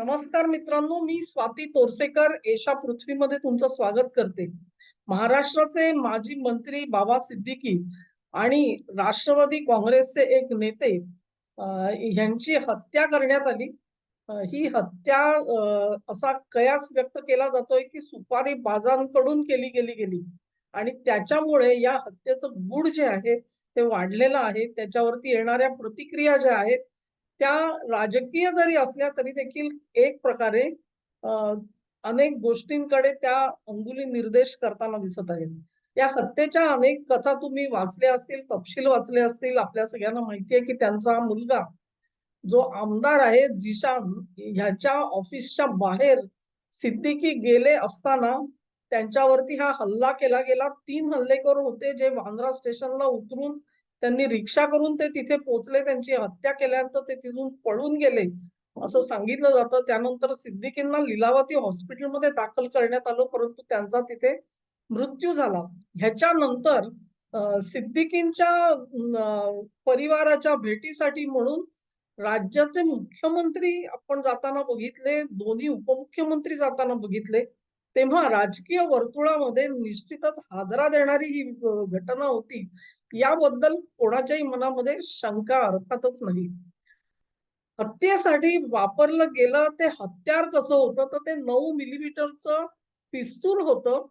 नमस्कार मित्रांनो, मी स्वाती तोरसेकर एशा पृथ्वीमध्ये तुमचं स्वागत करते. महाराष्ट्राचे माजी मंत्री बाबा सिद्दीकी आणि राष्ट्रवादी काँग्रेसचे एक नेते यांची हत्या करण्यात आली. ही हत्या असा कयास व्यक्त केला जातोय की सुपारी बाजांकडून केली गेली गेली आणि त्याच्यामुळे या हत्येचं गूढ जे आहे ते वाढलेलं आहे. त्याच्यावरती येणाऱ्या प्रतिक्रिया ज्या आहेत त्या राजकीय जरी असल्या तरी देखील एक प्रकारे अ, अनेक गोष्टींकडे त्या अंगुली निर्देश करताना दिसत आहेत. या हत्येच्या अनेक कथा तुम्ही वाचल्या असतील, तपशील वाचले असतील. आपल्या सगळ्यांना माहिती आहे की त्यांचा मुलगा जो आमदार आहे झिशान ह्याच्या ऑफिसच्या बाहेर सिद्दीकी गेले असताना त्यांच्यावरती हा हल्ला केला गेला. 3 हल्लेखोर होते जे वांद्रा स्टेशनला उतरून त्यांनी रिक्षा करून ते तिथे पोहोचले. त्यांची हत्या केल्यानंतर ते तिथून पळून गेले असं सांगितलं जातं. त्यानंतर सिद्दीकींना लीलावती हॉस्पिटलमध्ये दाखल करण्यात आलं, परंतु त्यांचा तिथे मृत्यू झाला. ह्याच्यानंतर सिद्दीकींच्या परिवाराच्या भेटीसाठी म्हणून राज्याचे मुख्यमंत्री आपण जाताना बघितले, दोन्ही उपमुख्यमंत्री जाताना बघितले. तेव्हा राजकीय वर्तुळामध्ये निश्चितच हादरा देणारी ही घटना होती. याबद्दल कोणाच्याही मनामध्ये शंका अर्थातच नाही. हत्येसाठी वापरलं गेलं ते हत्यार कसं होतं, तर ते 9 मिलिमीटरचं पिस्तूल होतं,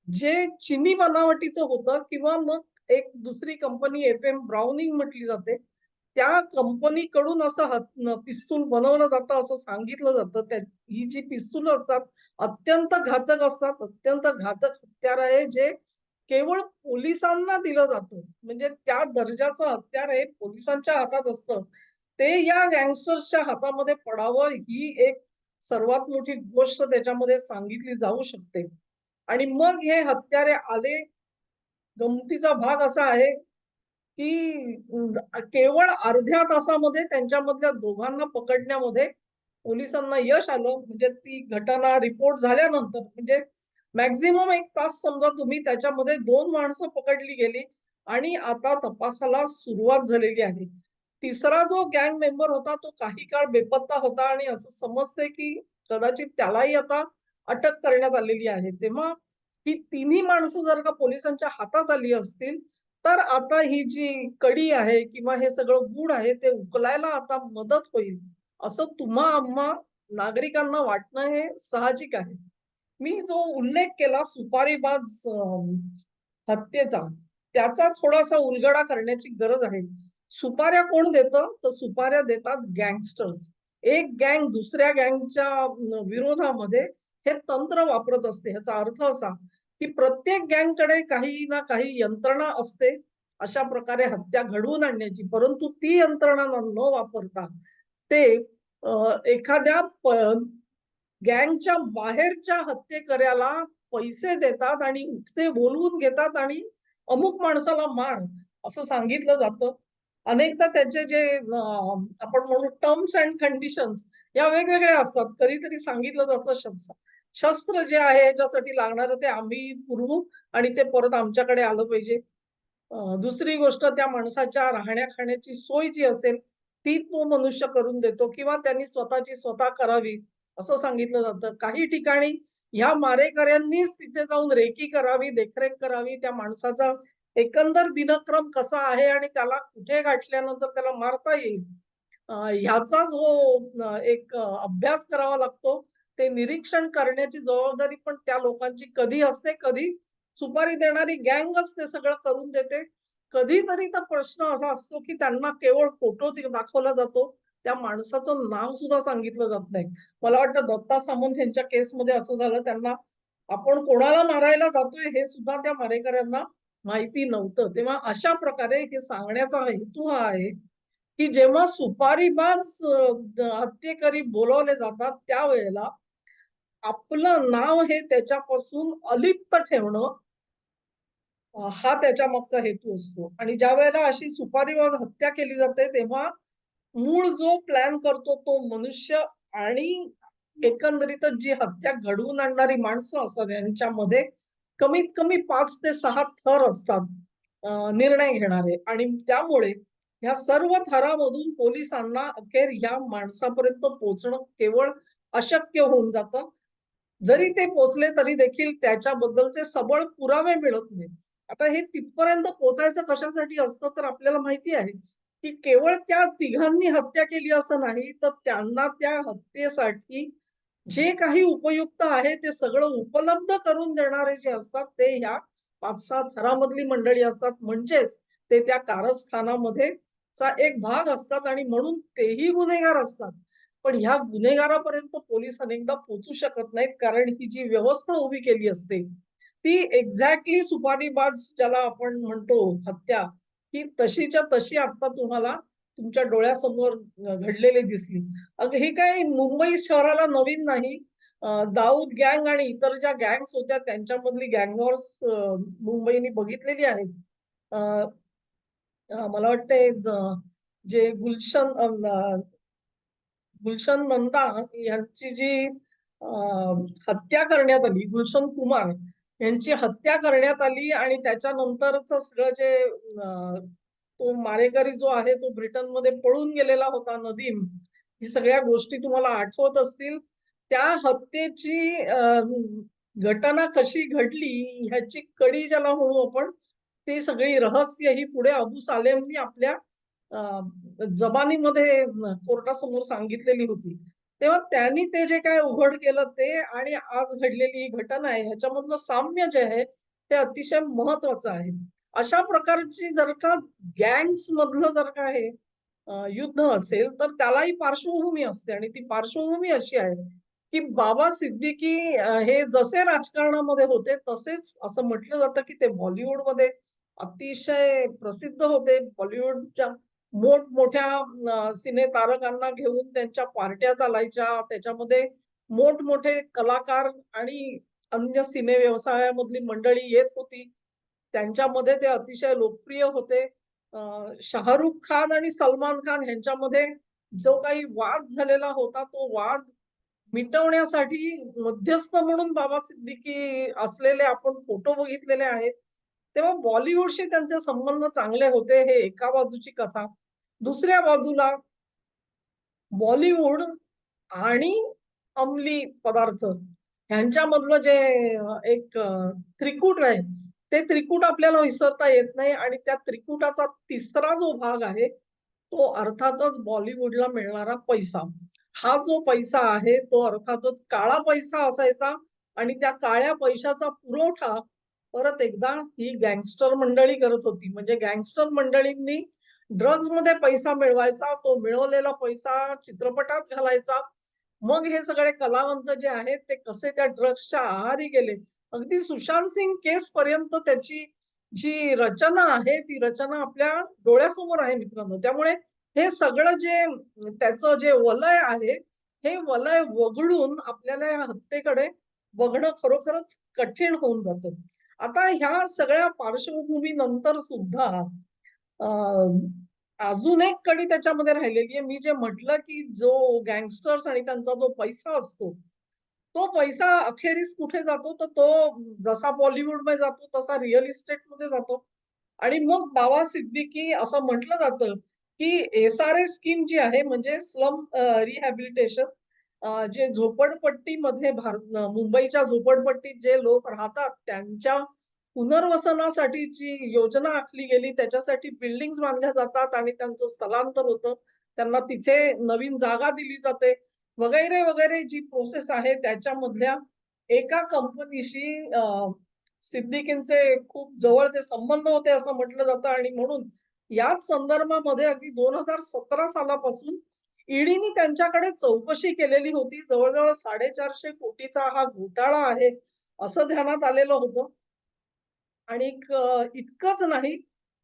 जे चिनी बनावटीचं होतं किंवा मग एक दुसरी कंपनी एफ.एम. ब्राउनिंग म्हटली जाते. त्या कंपनीकडून असं पिस्तूल बनवलं जातं असं सांगितलं जातं. ही जी पिस्तूल असतात, अत्यंत घातक असतात. अत्यंत घातक हत्यार आहे, जे केवळ पोलिसांना दिलं जातं. म्हणजे त्या दर्जाचं हत्यार हे पोलिसांच्या हातात असतं. ते या गँगस्टर्सच्या हातामध्ये पडावं ही एक सर्वात मोठी गोष्ट त्याच्यामध्ये सांगितली जाऊ शकते. आणि मग हे हत्यारे आले. गमतीचा भाग असा आहे, की केवळ अर्ध्या तासामध्ये त्यांच्यामधल्या दोघांना पकडण्यामध्ये पोलिसांना यश आलं. म्हणजे ती घटना रिपोर्ट झाल्यानंतर म्हणजे मॅक्सिमम 1 तास समजा तुम्ही त्याच्यामध्ये 2 माणसं पकडली गेली आणि आता तपासाला सुरुवात झालेली आहे. तिसरा जो गँग मेंबर होता तो काही काळ बेपत्ता होता आणि असं समजतंय की कदाचित त्यालाही आता अटक करण्यात आलेली आहे. तेव्हा ही तिन्ही माणसं जर का पोलिसांच्या हातात आली असतील, तर आता ही जी कडी आहे किंवा हे सगळं गूढ आहे ते उकलायला आता मदत होईल, असं तुम्हा आम्हा नागरिकांना वाटणं हे साहजिक आहे. मी जो उल्लेख केला सुपारीबाज हत्येचा, त्याचा थोडासा उलगडा करण्याची गरज आहे. सुपाऱ्या कोण देतं? तर सुपाऱ्या देतात गँगस्टर्स. एक गँग दुसऱ्या गँगच्या विरोधामध्ये हे तंत्र वापरत असते. ह्याचा अर्थ असा, की प्रत्येक गँगकडे काही ना काही यंत्रणा असते, अशा प्रकारे हत्या घडवून आणण्याची. परंतु ती यंत्रणा न वापरता ते एखाद्या गँगच्या बाहेरच्या हत्तेकऱ्याला पैसे देतात आणि उकते बोलवून घेतात आणि अमुक माणसाला मार, असं सांगितलं जातं. अनेकदा त्याचे जे आपण म्हणू टर्म्स अँड कंडिशन्स या वेगवेगळ्या असतात. कधीतरी सांगितलं जातं शस्त्र जे आहे ह्याच्यासाठी लागणारं ते आम्ही पुरवू आणि ते परत आमच्याकडे आलं पाहिजे. दुसरी गोष्ट त्या माणसाच्या राहण्या-खाण्याची सोय जी असेल, ती तो मनुष्य करून देतो किंवा त्यांनी स्वतःची स्वतः करावी, असं सांगितलं जातं. काही ठिकाणी ह्या मारेकऱ्यांनीच तिथे जाऊन रेकी करावी, देखरेख करावी, त्या माणसाचा एकंदर दिनक्रम कसा आहे आणि त्याला कुठे गाठल्यानंतर त्याला मारता येईल, ह्याचा जो एक अभ्यास करावा लागतो. ते निरीक्षण करण्याची जबाबदारी पण त्या लोकांची कधी असते, कधी सुपारी देणारी गँगच ते सगळं करून देते. कधीतरी तर प्रश्न असा असतो, की त्यांना केवळ फोटो दाखवला जातो. त्या माणसाचं नाव सुद्धा सांगितलं जात नाही. मला वाटतं दत्ता सामंत यांच्या केसमध्ये असं झालं. त्यांना आपण कोणाला मारायला जातोय हे सुद्धा त्या मारेकऱ्यांना माहिती नव्हतं. तेव्हा अशा प्रकारे हे सांगण्याचा हेतू हा आहे, की जेव्हा सुपारीबाज हत्तेकरी बोलावले जातात त्यावेळेला आपलं नाव हे त्याच्यापासून अलिप्त ठेवणं हा त्याच्या मागचा हेतू असतो. आणि ज्यावेळेला अशी सुपारीबाज हत्या केली जाते तेव्हा मूळ जो प्लॅन करतो तो मनुष्य आणि एकंदरीतच जी हत्या घडवून आणणारी माणसं असतात यांच्यामध्ये कमीत कमी 5 ते 6 थर असतात निर्णय घेणारे आणि त्यामुळे ह्या सर्व थरामधून पोलिसांना अखेर ह्या माणसापर्यंत पोहोचणं केवळ अशक्य होऊन जातं. जरी ते पोहोचले तरी देखील त्याच्याबद्दलचे सबळ पुरावे मिळत नाहीत. आता हे तिथपर्यंत पोहोचायचं कशासाठी असतं तर आपल्याला माहिती आहे, की केवळ त्या तिघांनी हत्या केली असं नाही, तर त्यांना त्या हत्येसाठी जे काही उपयुक्त आहे ते सगळं उपलब्ध करून देणारे जे असतात ते ह्या 5-6 थरामधली मंडळी असतात. म्हणजेच ते त्या कारस्थानामध्ये चा एक भाग असतात आणि म्हणून तेही गुन्हेगार असतात. पण ह्या गुन्हेगारापर्यंत पोलीस अनेकदा पोहोचू शकत नाहीत कारण ही जी व्यवस्था उभी केली असते, ती एक्झॅक्टली सुपारीबाज ज्याला आपण म्हणतो हत्या, ही तशीच्या तशी आता तुम्हाला तुमच्या डोळ्यासमोर घडलेली दिसली. अगं हे काही मुंबई शहराला नवीन नाही. दाऊद गँग आणि इतर ज्या गँग्स होत्या त्यांच्यामधली गँग वॉर्स मुंबईने बघितलेली आहेत. अ, मला वाटतंय जे गुलशन नंदा यांची जी हत्या करण्यात आली, गुलशन कुमार यांची हत्या करण्यात आली आणि त्याच्यानंतरच सगळं जे तो मारेकरी जो आहे तो ब्रिटनमध्ये पळून गेलेला होता नदीम. ही सगळ्या गोष्टी तुम्हाला आठवत असतील. त्या हत्येची घटना कशी घडली ह्याची कडी ज्याला म्हणू आपण, ती सगळी रहस्य ही पुढे अबू सालेमनी आपल्या जबानीमध्ये कोर्टासमोर सांगितलेली होती. तेव्हा त्यांनी ते जे काय उघड केलं ते आणि आज घडलेली ही घटना आहे ह्याच्यामधलं साम्य जे आहे ते अतिशय महत्वाचं आहे. अशा प्रकारची जर का गँग्स मधलं जर का हे युद्ध असेल तर त्यालाही पार्श्वभूमी असते आणि ती पार्श्वभूमी अशी आहे, की बाबा सिद्दीकी हे जसे राजकारणामध्ये होते तसेच असं म्हटलं जातं, की ते बॉलिवूडमध्ये अतिशय प्रसिद्ध होते. बॉलिवूडच्या मोठमोठ्या सिनेतारकांना घेऊन त्यांच्या पार्ट्या चालायच्या. त्याच्यामध्ये मोठमोठे कलाकार आणि अन्य सिने व्यवसायामधली मंडळी येत होती. त्यांच्यामध्ये ते अतिशय लोकप्रिय होते. शाहरुख खान आणि सलमान खान यांच्यामध्ये जो काही वाद झालेला होता, तो वाद मिटवण्यासाठी मध्यस्थ म्हणून बाबा सिद्दीकी असलेले आपण फोटो बघितलेले आहेत. तेव्हा बॉलिवूडशी त्यांचे संबंध चांगले होते, हे एका बाजूची कथा. दुसऱ्या बाजूला बॉलिवूड आणि अंमली पदार्थ ह्यांच्यामधलं जे एक त्रिकूट आहे, ते त्रिकूट आपल्याला विसरता येत नाही आणि त्या त्रिकुटाचा तिसरा जो भाग आहे, तो अर्थातच बॉलिवूडला मिळणारा पैसा. हा जो पैसा आहे, तो अर्थातच काळा पैसा असायचा आणि त्या काळ्या पैशाचा पुरवठा परत एकदा ही गँगस्टर मंडळी करत होती. म्हणजे गँगस्टर मंडळींनी ड्रग्जमध्ये पैसा मिळवायचा, तो मिळवलेला पैसा चित्रपटात घालायचा. मग हे सगळे कलावंत जे आहेत ते कसे त्या ड्रग्सच्या आहारी गेले. अगदी सुशांत सिंग केस पर्यंत त्याची जी रचना आहे, ती रचना आपल्या डोळ्यासमोर आहे मित्रांनो. त्यामुळे हे सगळं जे त्याचं जे वलय आहे, हे वलय वगळून आपल्याला या हत्येकडे बघणं खरोखरच कठीण होऊन जातं. आता ह्या सगळ्या पार्श्वभूमीनंतर सुद्धा अ, अजून एक कडी त्याच्यामध्ये राहिलेली आहे. मी जे म्हटलं, की जो गँगस्टर्स आणि त्यांचा जो पैसा असतो, तो पैसा अखेरीस कुठे जातो, तर तो जसा बॉलिवूडमध्ये जातो, तसा रिअल इस्टेटमध्ये जातो. आणि मग बाबा सिद्दीकी असं म्हटलं जातं, की एस-आर-ए स्कीम जी आहे म्हणजे स्लम रिहॅबिलिटेशन जे झोपडपट्टीमध्ये मुंबईच्या झोपडपट्टीत जे लोक राहतात त्यांच्या पुनर्वसनासाठी जी योजना आखली गेली त्याच्यासाठी बिल्डिंग्स बांधल्या जातात आणि त्यांचं स्थलांतर होतं. त्यांना तिथे नवीन जागा दिली जाते वगैरे, वगैरे जी प्रोसेस आहे त्याच्यामधल्या एका कंपनीशी सिद्दीकींचे खूप जवळचे संबंध होते असं म्हटलं जातं आणि म्हणून याच संदर्भामध्ये अगदी 2017 सालापासून ईडीनी त्यांच्याकडे चौकशी केलेली होती. जवळ-जवळ 450 कोटीचा हा घोटाळा आहे, असं ध्यानात आलेलं होतं. आणि इतकंच नाही,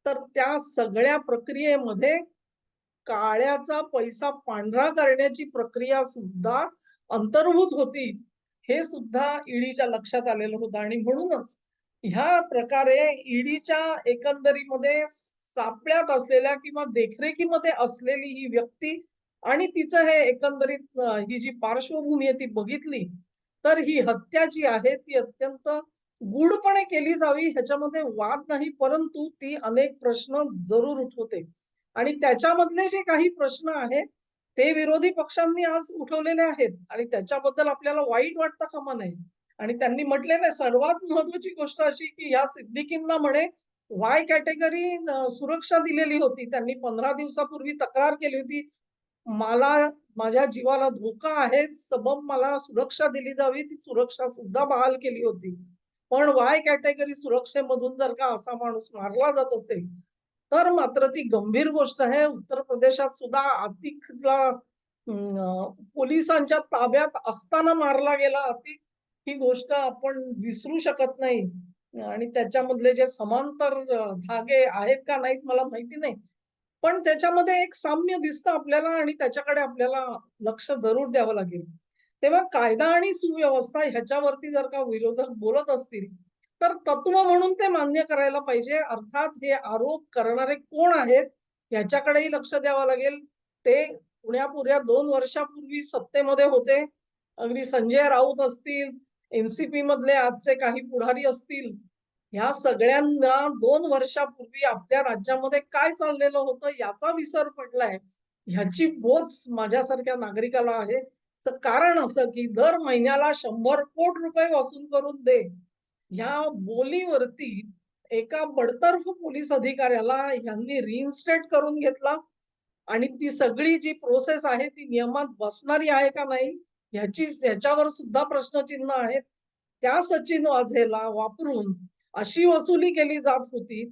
तर त्या सगळ्या प्रक्रियेमध्ये काळ्याचा पैसा पांढरा करण्याची प्रक्रिया सुद्धा अंतर्भूत होती. हे सुद्धा ईडीच्या लक्षात आलेलं होतं आणि म्हणूनच ह्या प्रकारे ईडीच्या एकंदरीमध्ये सापळ्यात असलेल्या किंवा देखरेखीमध्ये असलेली ही व्यक्ती आणि तिचं हे एकंदरीत ही जी पार्श्वभूमी आहे ती बघितली, तर ही हत्या जी आहे ती अत्यंत गूढपणे केली जावी ह्याच्यामध्ये वाद नाही, परंतु ती अनेक प्रश्न जरूर उठवते. आणि त्याच्यामधले जे काही प्रश्न आहेत ते विरोधी पक्षांनी आज उठवलेले आहेत आणि त्याच्याबद्दल आपल्याला वाईट वाटतं कामा नये. आणि त्यांनी म्हटलेलं आहे सर्वात महत्वाची गोष्ट अशी की या सिद्दीकींना म्हणे वाय कॅटेगरी सुरक्षा दिलेली होती. त्यांनी 15 दिवसापूर्वी तक्रार केली होती. मला माझ्या जीवाला धोका आहे, सबब मला सुरक्षा दिली जावी. ती सुरक्षा सुद्धा बहाल केली होती. पण वाय कॅटेगरी सुरक्षेमधून जर का असा माणूस मारला जात असेल, तर मात्र ती गंभीर गोष्ट आहे. उत्तर प्रदेशात सुद्धा अतिकला पोलिसांच्या ताब्यात असताना मारला गेला अतिक, ही गोष्ट आपण विसरू शकत नाही. आणि त्याच्यामधले जे समांतर धागे आहेत का नाहीत मला माहिती नाही. पण त्याच्यामध्ये एक साम्य दिसतं आपल्याला आणि त्याच्याकडे आपल्याला लक्ष जरूर द्यावं लागेल. तेव्हा कायदा आणि सुव्यवस्था ह्याच्यावरती जर का विरोधक बोलत असतील, तर तत्व म्हणून ते मान्य करायला पाहिजे. अर्थात हे आरोप करणारे कोण आहेत याच्याकडेही लक्ष द्यावं लागेल. ते पुण्यापुऱ्या 2 वर्षापूर्वी सत्तेमध्ये होते. अगदी संजय राऊत असतील, एनसीपी मधले आजचे काही पुढारी असतील, ह्या सगळ्यांना 2 वर्षापूर्वी आपल्या राज्यामध्ये काय चाललेलं होतं याचा विसर पडलाय. ह्याची बोच माझ्यासारख्या नागरिकाला आहे. कारण असं की दर महिन्याला 100 कोटी रुपये वसूल करून दे. ह्या बोलीवरती एका बडतर्फ पोलीस अधिकाऱ्याला ह्यांनी रिइन्स्टेट करून घेतला आणि ती सगळी जी प्रोसेस आहे ती नियमात बसणारी आहे का नाही ह्याच्यावर सुद्धा प्रश्नचिन्ह आहेत. त्या सचिन वाझेला वापरून अशी वसुली केली जात होती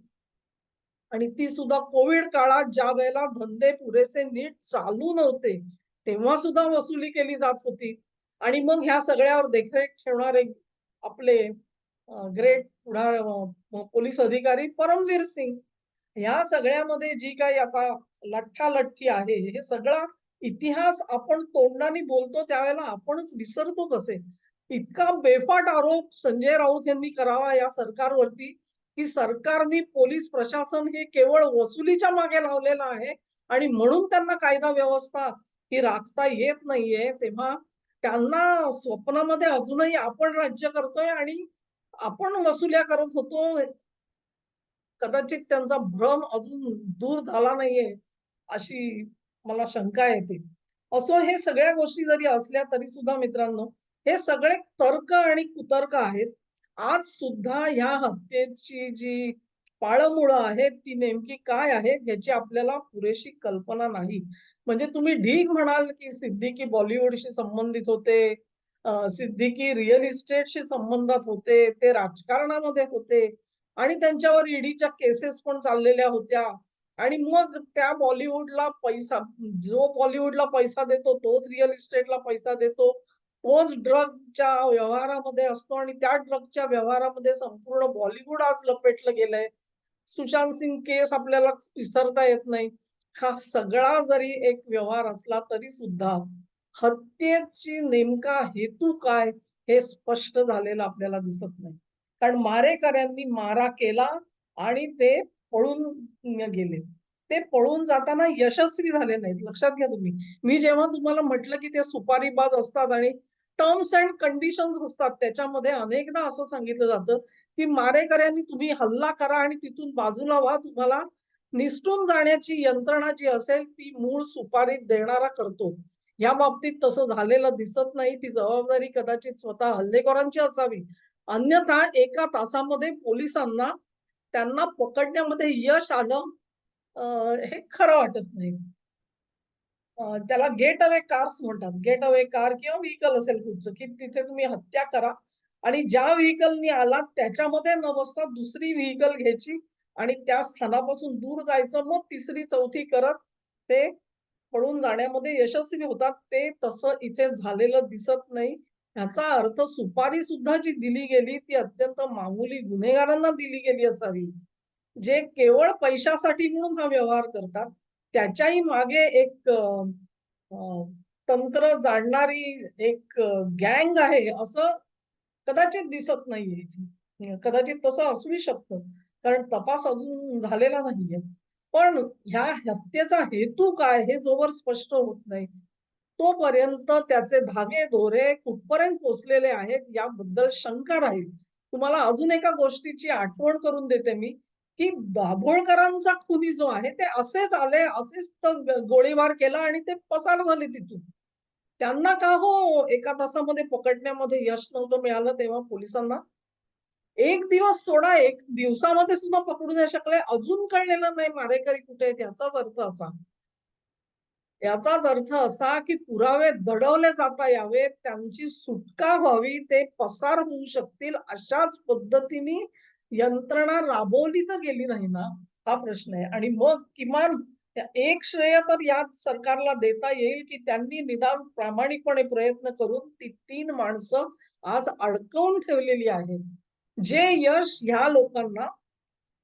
आणि ती सुद्धा कोविड काळात ज्या वेळेला धंदे पुरेसे नीट चालू नव्हते तेव्हा सुद्धा वसुली केली जात होती. आणि मग ह्या सगळ्यावर देखरेख ठेवणारे आपले ग्रेट पोलीस अधिकारी परमवीर सिंग, ह्या सगळ्यामध्ये जी काही आता लठ्ठालठ्ठी आहे, हे सगळा इतिहास आपण तोंडाने बोलतो त्यावेळेला आपणच विसरतो कसे. इतका बेफाट आरोप संजय राऊत यांनी करावा या सरकारवरती, की सरकारने पोलीस प्रशासन हे केवळ वसुलीच्या मागे लावलेलं आहे आणि म्हणून त्यांना कायदा व्यवस्था ही राखता येत नाहीये. तेव्हा त्यांना स्वप्नामध्ये अजूनही आपण राज्य करतोय आणि आपण वसुल्या करत होतो. कदाचित त्यांचा भ्रम अजून दूर झाला नाहीये, अशी मला शंका येते. असो हे सगळ्या गोष्टी जरी असल्या तरी सुद्धा मित्रांनो, हे सगळे तर्क आणि कुतर्क आहेत. आज सुद्धा ह्या हत्येची जी पाळंमुळं आहेत, ती नेमकी काय आहेत याची आपल्याला पुरेशी कल्पना नाही. म्हणजे तुम्ही ढीग म्हणाल, की सिद्दीकी बॉलिवूडशी संबंधित होते, सिद्दीकी रिअल इस्टेटशी संबंधात होते, ते राजकारणामध्ये होते. आणि त्यांच्यावर ईडीच्या केसेस पण चाललेल्या होत्या आणि मग त्या बॉलिवूडला पैसा, जो बॉलिवूडला पैसा देतो तोच रिअल इस्टेटला पैसा देतो, तोच ड्रगच्या व्यवहारामध्ये असतो आणि त्या ड्रगच्या व्यवहारामध्ये संपूर्ण बॉलिवूड आज लपेटलं गेलंय. सुशांत सिंग केस आपल्याला विसरता येत नाही. हा सगळा जरी एक व्यवहार असला तरी सुद्धा हत्येची नेमका हेतू काय हे स्पष्ट झालेलं आपल्याला दिसत नाही. कारण मारेकऱ्यांनी मारा केला आणि ते पळून गेले. ते पळून जाताना यशस्वी झाले नाहीत. लक्षात घ्या तुम्ही. मी जेव्हा तुम्हाला म्हटलं की ते सुपारीबाज असतात आणि टर्म्स अँड कंडिशन्स असतात त्याच्यामध्ये अनेकदा असं सांगितलं जातं की मारेकऱ्यांनी तुम्ही हल्ला करा आणि तिथून बाजूला व्हा, तुम्हाला निसटून जाण्याची यंत्रणा जी असेल ती मूळ सुपारी देणारा करतो. या बाबतीत तसं झालेलं दिसत नाही. ती जबाबदारी कदाचित स्वतः हल्लेखोरांची असावी. अन्यथा एका तासामध्ये पोलिसांना त्यांना पकडण्यामध्ये यश आलं हे खरं वाटत नाही. त्याला गेट अवे कार्स म्हणतात. गेट अवे कार किंवा व्हेइकल असेल कुठचं, की तिथे तुम्ही हत्या करा आणि ज्या व्हेइकलनी आलात त्याच्यामध्ये न बसता दुसरी व्हेइकल घ्यायची आणि त्या स्थानापासून दूर जायचं. मग तिसरी, चौथी करत ते पळून जाण्यामध्ये यशस्वी होतात. ते तसं इथे झालेलं दिसत नाही. ह्याचा अर्थ सुपारी सुद्धा जी दिली गेली ती अत्यंत मामूली गुन्हेगारांना दिली गेली असावी. जे केवळ पैशासाठी म्हणून हा व्यवहार करतात. त्याच्याही मागे एक अ, तंत्र जाणणारी एक गँग आहे असं कदाचित दिसत नाहीये इथे. कदाचित तसं असूही शकतं. कारण तपास अजून झालेला नाहीये. पण ह्या हत्येचा हेतू काय हे जोवर स्पष्ट होत नाही, तोपर्यंत त्याचे धागेदोरे कुठपर्यंत पोहोचलेले आहेत याबद्दल शंका राहील. तुम्हाला अजून एका गोष्टीची आठवण करून देते मी, की दाभोळकरांचा खुनी जो आहे ते असेच आले, असेच गोळीबार केला आणि ते पसार झाले तिथून. त्यांना का हो एका तासामध्ये पकडण्यामध्ये यश नव्हतं मिळालं तेव्हा पोलिसांना? एक दिवस सोडा, एक दिवसामध्ये सुद्धा पकडू नाही शकले. अजून कळलेलं नाही मारेकरी कुठे आहेत. याचाच अर्थ असा, की पुरावे दडवले जाता यावेत, त्यांची सुटका व्हावी, ते पसार होऊ शकतील अशाच पद्धतीने यंत्रणा राबवली तर गेली नाही ना, हा प्रश्न आहे. आणि मग किमान एक श्रेय तर याच सरकारला देता येईल, की त्यांनी निदान प्रामाणिकपणे प्रयत्न करून ती 3 माणसं आज अडकवून ठेवलेली आहेत. जे यश ह्या लोकांना,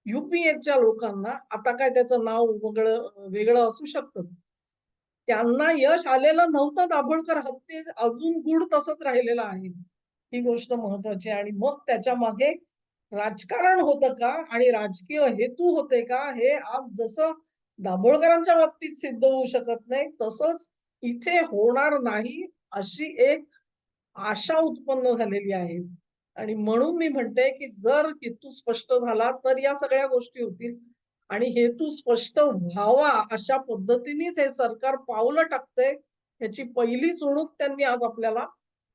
यू-पी-एच्या लोकांना, आता काय त्याचं नाव वेगळं वेगळं असू शकतं. त्यांना यश आलेलं नव्हतं दाभोळकर हत्येत, अजून गूढ तसंच राहिलेलं आहे. ही गोष्ट महत्वाची आहे आणि मग त्याच्यामागे राजकारण होतं का आणि राजकीय हेतू होते का, हे आज जसं दाभोळकरांच्या बाबतीत सिद्ध होऊ शकत नाही, तसंच इथे होणार नाही, अशी एक आशा उत्पन्न झालेली आहे. आणि म्हणून मी म्हणते, की जर हेतू स्पष्ट झाला, तर या सगळ्या गोष्टी होतील आणि हेतू स्पष्ट व्हावा अशा पद्धतीनेच हे सरकार पावलं टाकतंय. ह्याची पहिली सोडूक त्यांनी आज आपल्याला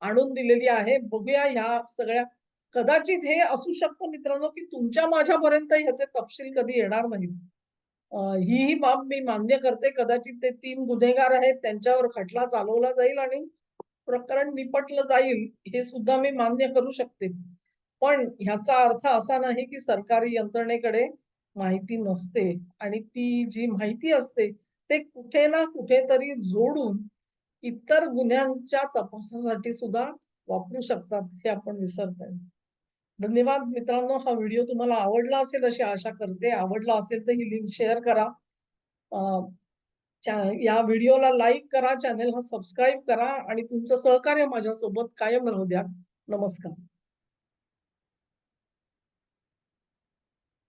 आणून दिलेली आहे. बघूया ह्या सगळ्या कदाचित हे असू शकतं मित्रांनो, की तुमच्या माझ्यापर्यंत ह्याचे तपशील कधी येणार नाहीत. ही बाब मी मान्य करते. कदाचित ते 3 गुन्हेगार आहेत, त्यांच्यावर खटला चालवला जाईल आणि प्रकरण निपटलं जाईल, हे सुद्धा मी मान्य करू शकते. पण ह्याचा अर्थ असा नाही, की सरकारी यंत्रणेकडे माहिती नसते आणि ती जी माहिती असते, ते कुठे ना कुठेतरी जोडून इतर गुन्ह्यांच्या तपासासाठी सुद्धा वापरू शकतात, हे आपण विसरतोय. धन्यवाद मित्रांनो. हा व्हिडिओ तुम्हाला आवडला असेल अशी आशा करते. आवडला असेल तर ही लिंक शेअर करा. अ, या व्हिडिओला लाईक करा, चॅनेलला सबस्क्राईब करा आणि तुमचं सहकार्य माझ्यासोबत कायम राहू द्या. नमस्कार.